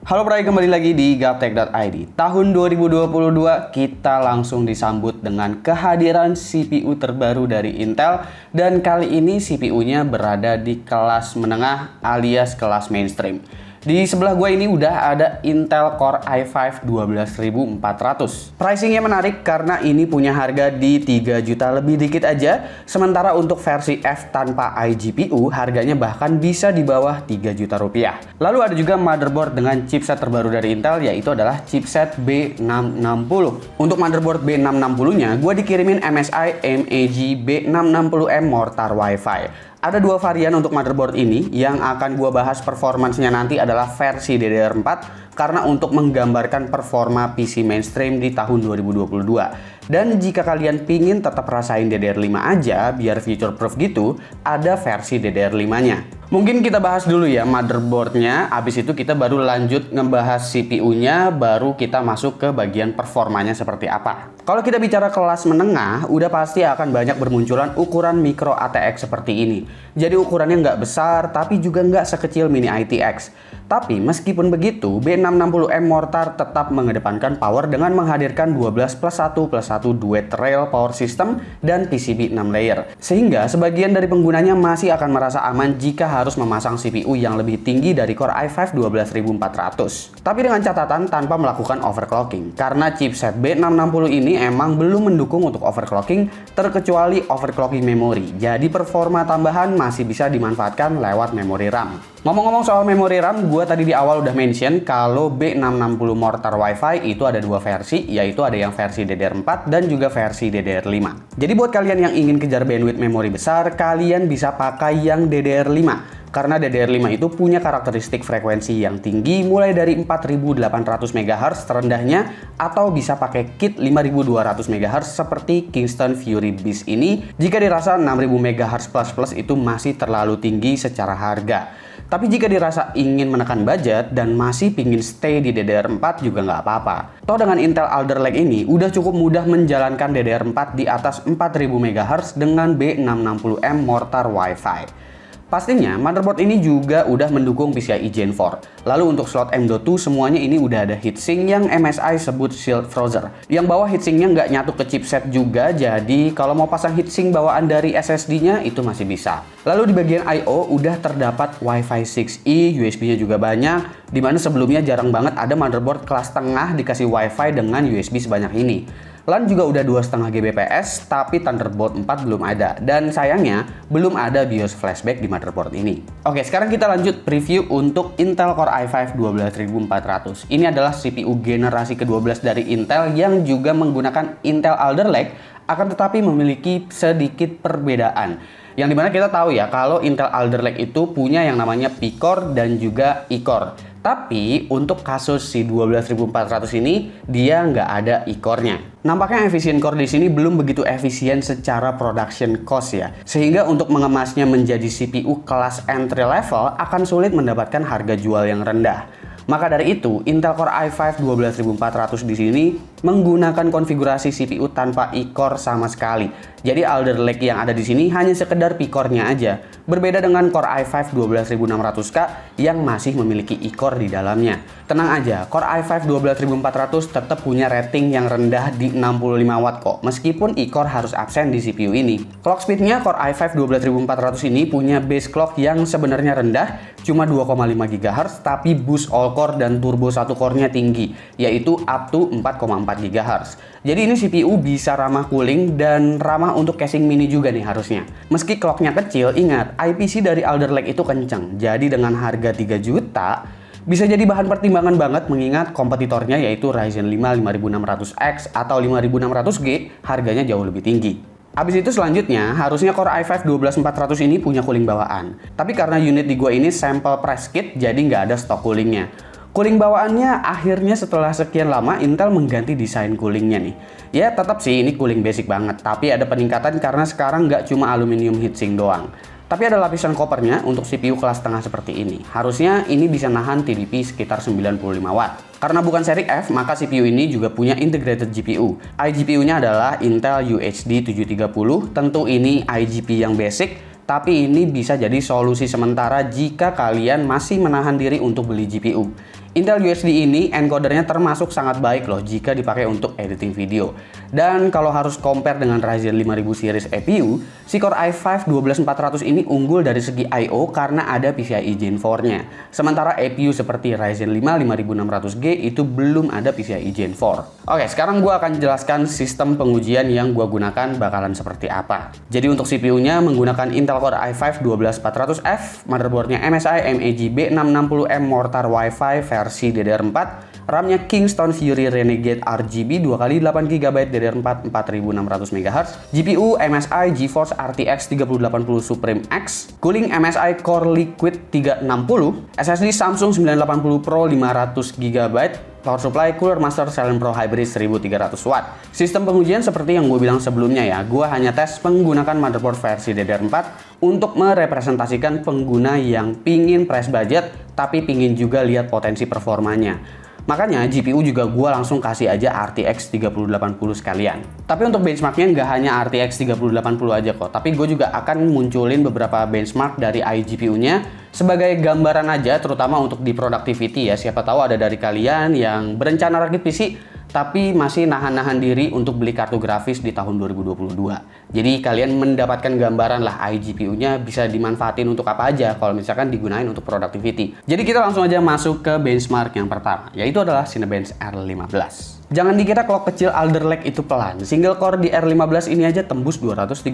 Halo Bray, kembali lagi di Gaptek.id. Tahun 2022 kita langsung disambut dengan kehadiran CPU terbaru dari Intel, dan kali ini CPU-nya berada di kelas menengah alias kelas mainstream. Di sebelah gue ini udah ada Intel Core i5 12400. Pricingnya menarik karena ini punya harga di 3 juta lebih dikit aja. Sementara untuk versi F tanpa iGPU harganya bahkan bisa di bawah 3 juta rupiah. Lalu ada juga motherboard dengan chipset terbaru dari Intel, yaitu adalah chipset B660. Untuk motherboard B660-nya gue dikirimin MSI MAG B660M Mortar Wi-Fi. Ada dua varian untuk motherboard ini. Yang akan gua bahas performancenya nanti adalah versi DDR4, karena untuk menggambarkan performa PC mainstream di tahun 2022. Dan jika kalian pingin tetap rasain DDR5 aja biar future proof gitu, ada versi DDR5-nya. Mungkin kita bahas dulu ya motherboardnya, abis itu kita baru lanjut ngebahas CPU-nya, baru kita masuk ke bagian performanya seperti apa. Kalau kita bicara kelas menengah, udah pasti akan banyak bermunculan ukuran micro ATX seperti ini. Jadi ukurannya nggak besar, tapi juga nggak sekecil mini ITX. Tapi meskipun begitu, B660M Mortar tetap mengedepankan power dengan menghadirkan 12+1+1 duet rail power system dan PCB 6 layer. Sehingga sebagian dari penggunanya masih akan merasa aman jika harus memasang CPU yang lebih tinggi dari Core i5 12400. Tapi dengan catatan tanpa melakukan overclocking, karena chipset B660 ini emang belum mendukung untuk overclocking, terkecuali overclocking memori. Jadi performa tambahan masih bisa dimanfaatkan lewat memori RAM. Ngomong-ngomong soal memori RAM, gue tadi di awal udah mention kalau B660 Mortar Wi-Fi itu ada dua versi, yaitu ada yang versi DDR4 dan juga versi DDR5. Jadi buat kalian yang ingin kejar bandwidth memori besar, kalian bisa pakai yang DDR5. Karena DDR5 itu punya karakteristik frekuensi yang tinggi mulai dari 4800 MHz terendahnya, atau bisa pakai kit 5200 MHz seperti Kingston Fury Beast ini jika dirasa 6000 MHz++ itu masih terlalu tinggi secara harga. Tapi jika dirasa ingin menekan budget dan masih pingin stay di DDR4 juga nggak apa-apa. Toh dengan Intel Alder Lake ini udah cukup mudah menjalankan DDR4 di atas 4000 MHz dengan B660M Mortar Wi-Fi. Pastinya motherboard ini juga udah mendukung PCIe Gen 4. Lalu untuk slot M.2 semuanya ini udah ada heatsink yang MSI sebut Shield Frozer. Yang bawah heatsinknya nggak nyatu ke chipset juga, jadi kalau mau pasang heatsink bawaan dari SSD-nya itu masih bisa. Lalu di bagian I/O udah terdapat Wi-Fi 6E, USB-nya juga banyak, dimana sebelumnya jarang banget ada motherboard kelas tengah dikasih Wi-Fi dengan USB sebanyak ini. LAN juga udah 2,5 Gbps, tapi Thunderbolt 4 belum ada. Dan sayangnya, belum ada BIOS flashback di motherboard ini. Oke, sekarang kita lanjut preview untuk Intel Core i5 12400. Ini adalah CPU generasi ke-12 dari Intel yang juga menggunakan Intel Alder Lake, akan tetapi memiliki sedikit perbedaan. Yang dimana kita tahu ya, kalau Intel Alder Lake itu punya yang namanya P-Core dan juga E-Core. Tapi untuk kasus si 12400 ini dia nggak ada E-Core-nya. Nampaknya efisien core di sini belum begitu efisien secara production cost ya. Sehingga untuk mengemasnya menjadi CPU kelas entry level akan sulit mendapatkan harga jual yang rendah. Maka dari itu, Intel Core i5 12400 di sini menggunakan konfigurasi CPU tanpa E-Core sama sekali. Jadi Alder Lake yang ada di sini hanya sekedar P-Core-nya aja. Berbeda dengan Core i5 12600K yang masih memiliki E-Core di dalamnya. Tenang aja, Core i5 12400 tetap punya rating yang rendah di 65 watt kok, meskipun E-Core harus absen di CPU ini. Clock speed-nya Core i5 12400 ini punya base clock yang sebenarnya rendah, cuma 2,5 GHz, tapi boost all core dan turbo 1 core-nya tinggi, yaitu up to 4,4 GHz. Jadi ini CPU bisa ramah cooling dan ramah untuk casing mini juga nih harusnya. Meski clock-nya kecil, ingat IPC dari Alder Lake itu kenceng. Jadi dengan harga 3 juta, bisa jadi bahan pertimbangan banget mengingat kompetitornya yaitu Ryzen 5 5600X atau 5600G harganya jauh lebih tinggi. Abis itu selanjutnya, harusnya Core i5 12400 ini punya cooling bawaan. Tapi karena unit di gua ini sample press kit, jadi nggak ada stok coolingnya. Cooling bawaannya akhirnya setelah sekian lama Intel mengganti desain coolingnya nih. Ya tetap sih ini cooling basic banget, tapi ada peningkatan karena sekarang nggak cuma aluminium heatsink doang. Tapi ada lapisan kopernya untuk CPU kelas tengah seperti ini. Harusnya ini bisa nahan TDP sekitar 95 watt. Karena bukan seri F, maka CPU ini juga punya integrated GPU. iGPU-nya adalah Intel UHD 730, tentu ini IGP yang basic. Tapi ini bisa jadi solusi sementara jika kalian masih menahan diri untuk beli GPU. Intel UHD ini encodernya termasuk sangat baik loh jika dipakai untuk editing video. Dan kalau harus compare dengan Ryzen 5000 series APU, si Core i5 12400 ini unggul dari segi I/O karena ada PCIe Gen 4-nya. Sementara APU seperti Ryzen 5 5600G itu belum ada PCIe Gen 4. Oke, sekarang gue akan jelaskan sistem pengujian yang gue gunakan bakalan seperti apa. Jadi untuk CPU-nya menggunakan Intel Core i5 12400F, motherboardnya MSI MAG B660M Mortar Wi-Fi versi DDR4, RAM-nya Kingston Fury Renegade RGB 2x8GB DDR4 4600 MHz, GPU MSI GeForce RTX 3080 Supreme X, cooling MSI Core Liquid 360, SSD Samsung 980 Pro 500GB, power supply Cooler Master Silent Pro Hybrid 1300 watt. Sistem pengujian seperti yang gue bilang sebelumnya ya, gue hanya tes menggunakan motherboard versi DDR4 untuk merepresentasikan pengguna yang pingin price budget tapi pingin juga lihat potensi performanya. Makanya GPU juga gue langsung kasih aja RTX 3080 sekalian. Tapi untuk benchmarknya nggak hanya RTX 3080 aja kok, tapi gue juga akan munculin beberapa benchmark dari iGPU-nya sebagai gambaran aja, terutama untuk di productivity ya. Siapa tahu ada dari kalian yang berencana rakit PC tapi masih nahan-nahan diri untuk beli kartu grafis di tahun 2022. Jadi kalian mendapatkan gambaran lah iGPU-nya bisa dimanfaatin untuk apa aja kalau misalkan digunain untuk productivity. Jadi kita langsung aja masuk ke benchmark yang pertama, yaitu adalah Cinebench R15. Jangan dikira clock kecil Alder Lake itu pelan. Single core di R15 ini aja tembus 230.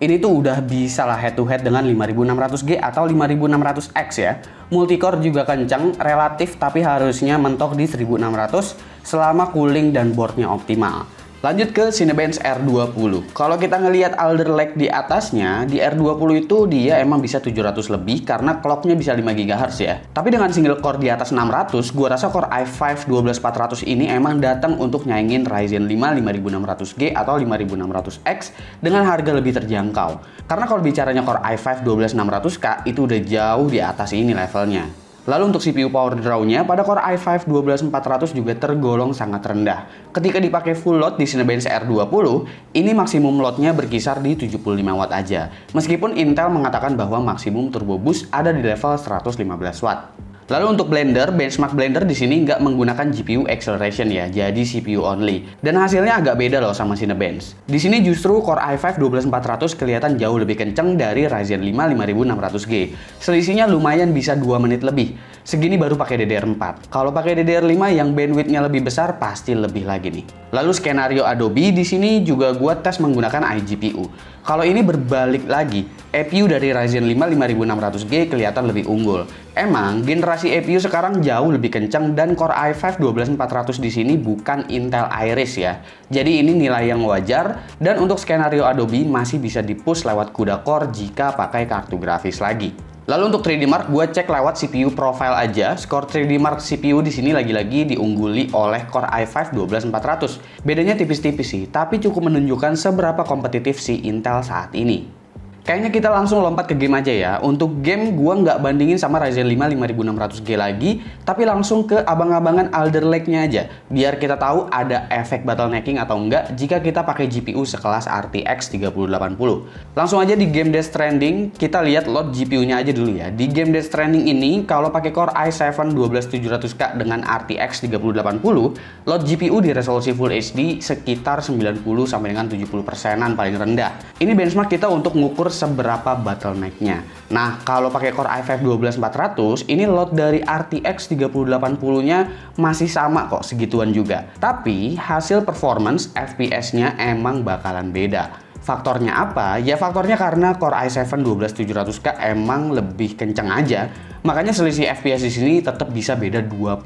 Ini tuh udah bisa lah head to head dengan 5600G atau 5600X ya. Multicore juga kencang relatif tapi harusnya mentok di 1600 selama cooling dan boardnya optimal. Lanjut ke Cinebench R20. Kalau kita ngelihat Alder Lake di atasnya, di R20 itu dia emang bisa 700 lebih karena clocknya bisa 5 GHz ya. Tapi dengan single core di atas 600, gua rasa Core i5 12400 ini emang datang untuk nyaingin Ryzen 5 5600G atau 5600X dengan harga lebih terjangkau. Karena kalau bicaranya Core i5 12600K itu udah jauh di atas ini levelnya. Lalu untuk CPU power draw-nya pada Core i5 12400 juga tergolong sangat rendah. Ketika dipakai full load di Cinebench R20, ini maksimum load-nya berkisar di 75 watt aja. Meskipun Intel mengatakan bahwa maksimum turbo boost ada di level 115 watt. Lalu untuk Blender, benchmark Blender di sini nggak menggunakan GPU acceleration ya, jadi CPU only. Dan hasilnya agak beda loh sama Cinebench. Di sini justru Core i5 12400 kelihatan jauh lebih kenceng dari Ryzen 5 5600G. Selisihnya lumayan bisa 2 menit lebih. Segini baru pakai DDR4. Kalau pakai DDR5 yang bandwidth-nya lebih besar pasti lebih lagi nih. Lalu skenario Adobe di sini juga gua tes menggunakan iGPU. Kalau ini berbalik lagi, APU dari Ryzen 5 5600G kelihatan lebih unggul. Emang generasi APU sekarang jauh lebih kencang dan Core i5 12400 di sini bukan Intel Iris ya. Jadi ini nilai yang wajar dan untuk skenario Adobe masih bisa di-push lewat CUDA Core jika pakai kartu grafis lagi. Lalu untuk 3D Mark gue cek lewat CPU profile aja. Skor 3D Mark CPU di sini lagi-lagi diungguli oleh Core i5 12400. Bedanya tipis-tipis sih, tapi cukup menunjukkan seberapa kompetitif si Intel saat ini. Kayaknya kita langsung lompat ke game aja ya. Untuk game gua nggak bandingin sama Ryzen 5 5600G lagi, tapi langsung ke abang-abangan Alder Lake-nya aja. Biar kita tahu ada efek bottlenecking atau enggak jika kita pakai GPU sekelas RTX 3080. Langsung aja di game Death Stranding, kita lihat load GPU-nya aja dulu ya. Di game Death Stranding ini, kalau pakai Core i7 12700K dengan RTX 3080, load GPU di resolusi Full HD sekitar 90 sampai dengan 70%-an paling rendah. Ini benchmark kita untuk ngukur seberapa bottleneck-nya. Nah, kalau pakai Core i5 12400, ini load dari RTX 3080-nya masih sama kok, segituan juga. Tapi, hasil performance FPS-nya emang bakalan beda. Faktornya apa? Ya faktornya karena Core i7 12700K emang lebih kenceng aja. Makanya selisih FPS di sini tetap bisa beda 20.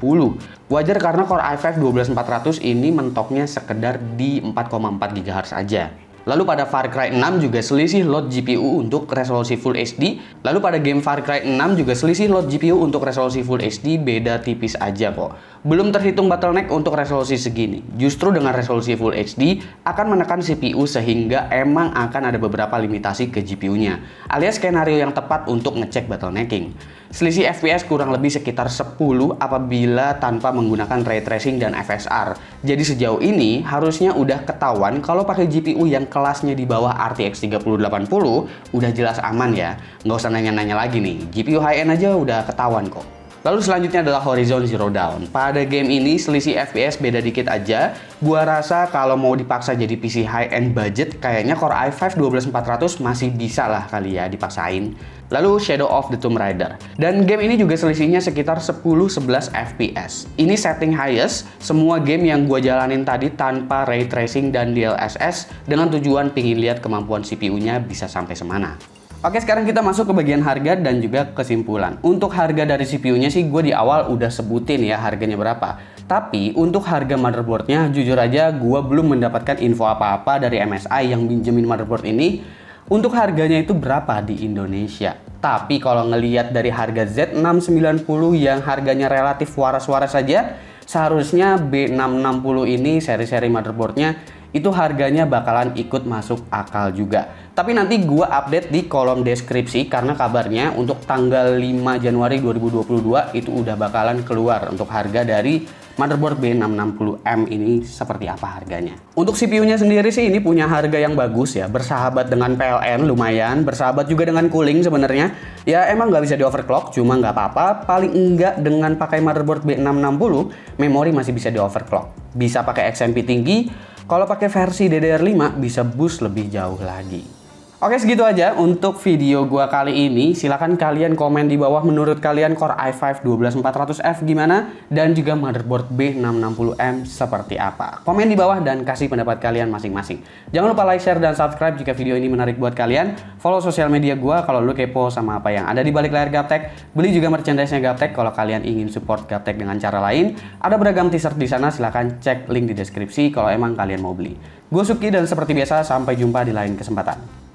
Wajar karena Core i5 12400 ini mentoknya sekedar di 4,4 GHz aja. Lalu pada Far Cry 6 juga selisih load GPU untuk resolusi Full HD. Lalu pada game Far Cry 6 juga selisih load GPU untuk resolusi Full HD beda tipis aja kok. Belum terhitung bottleneck untuk resolusi segini. Justru dengan resolusi Full HD akan menekan CPU sehingga emang akan ada beberapa limitasi ke GPU-nya. Alias skenario yang tepat untuk ngecek bottlenecking. Selisih FPS kurang lebih sekitar 10 apabila tanpa menggunakan ray tracing dan FSR. Jadi sejauh ini harusnya udah ketahuan kalau pakai GPU yang kelasnya di bawah RTX 3080 udah jelas aman ya. Nggak usah nanya-nanya lagi nih, GPU high-end aja udah ketahuan kok. Lalu selanjutnya adalah Horizon Zero Dawn. Pada game ini selisih FPS beda dikit aja. Gua rasa kalau mau dipaksa jadi PC high-end budget, kayaknya Core i5 12400 masih bisa lah kali ya dipaksain. Lalu Shadow of the Tomb Raider. Dan game ini juga selisihnya sekitar 10-11 FPS. Ini setting highest, semua game yang gua jalanin tadi tanpa ray tracing dan DLSS dengan tujuan pingin lihat kemampuan CPU-nya bisa sampai semana. Oke, sekarang kita masuk ke bagian harga dan juga kesimpulan. Untuk harga dari CPU-nya sih gue di awal udah sebutin ya harganya berapa. Tapi untuk harga motherboardnya jujur aja gue belum mendapatkan info apa-apa dari MSI yang minjemin motherboard ini. Untuk harganya itu berapa di Indonesia. Tapi kalau ngelihat dari harga Z690 yang harganya relatif waras-waras saja, seharusnya B660 ini seri-seri motherboardnya itu harganya bakalan ikut masuk akal juga. Tapi nanti gua update di kolom deskripsi karena kabarnya untuk tanggal 5 Januari 2022 itu udah bakalan keluar untuk harga dari motherboard B660M ini seperti apa harganya. Untuk CPU-nya sendiri sih ini punya harga yang bagus ya, bersahabat dengan PLN lumayan, bersahabat juga dengan cooling sebenarnya. Ya emang nggak bisa di overclock, cuma nggak apa-apa, paling enggak dengan pakai motherboard B660, memori masih bisa di overclock. Bisa pakai XMP tinggi, kalau pakai versi DDR5 bisa boost lebih jauh lagi. Oke, segitu aja untuk video gua kali ini. Silahkan kalian komen di bawah menurut kalian Core i5 12400F gimana dan juga motherboard B660M seperti apa. Komen di bawah dan kasih pendapat kalian masing-masing. Jangan lupa like, share, dan subscribe jika video ini menarik buat kalian. Follow sosial media gua kalau lu kepo sama apa yang ada di balik layar Gaptek. Beli juga merchandise-nya Gaptek kalau kalian ingin support Gaptek dengan cara lain. Ada beragam t-shirt di sana, silahkan cek link di deskripsi kalau emang kalian mau beli. Gue Suki dan seperti biasa sampai jumpa di lain kesempatan.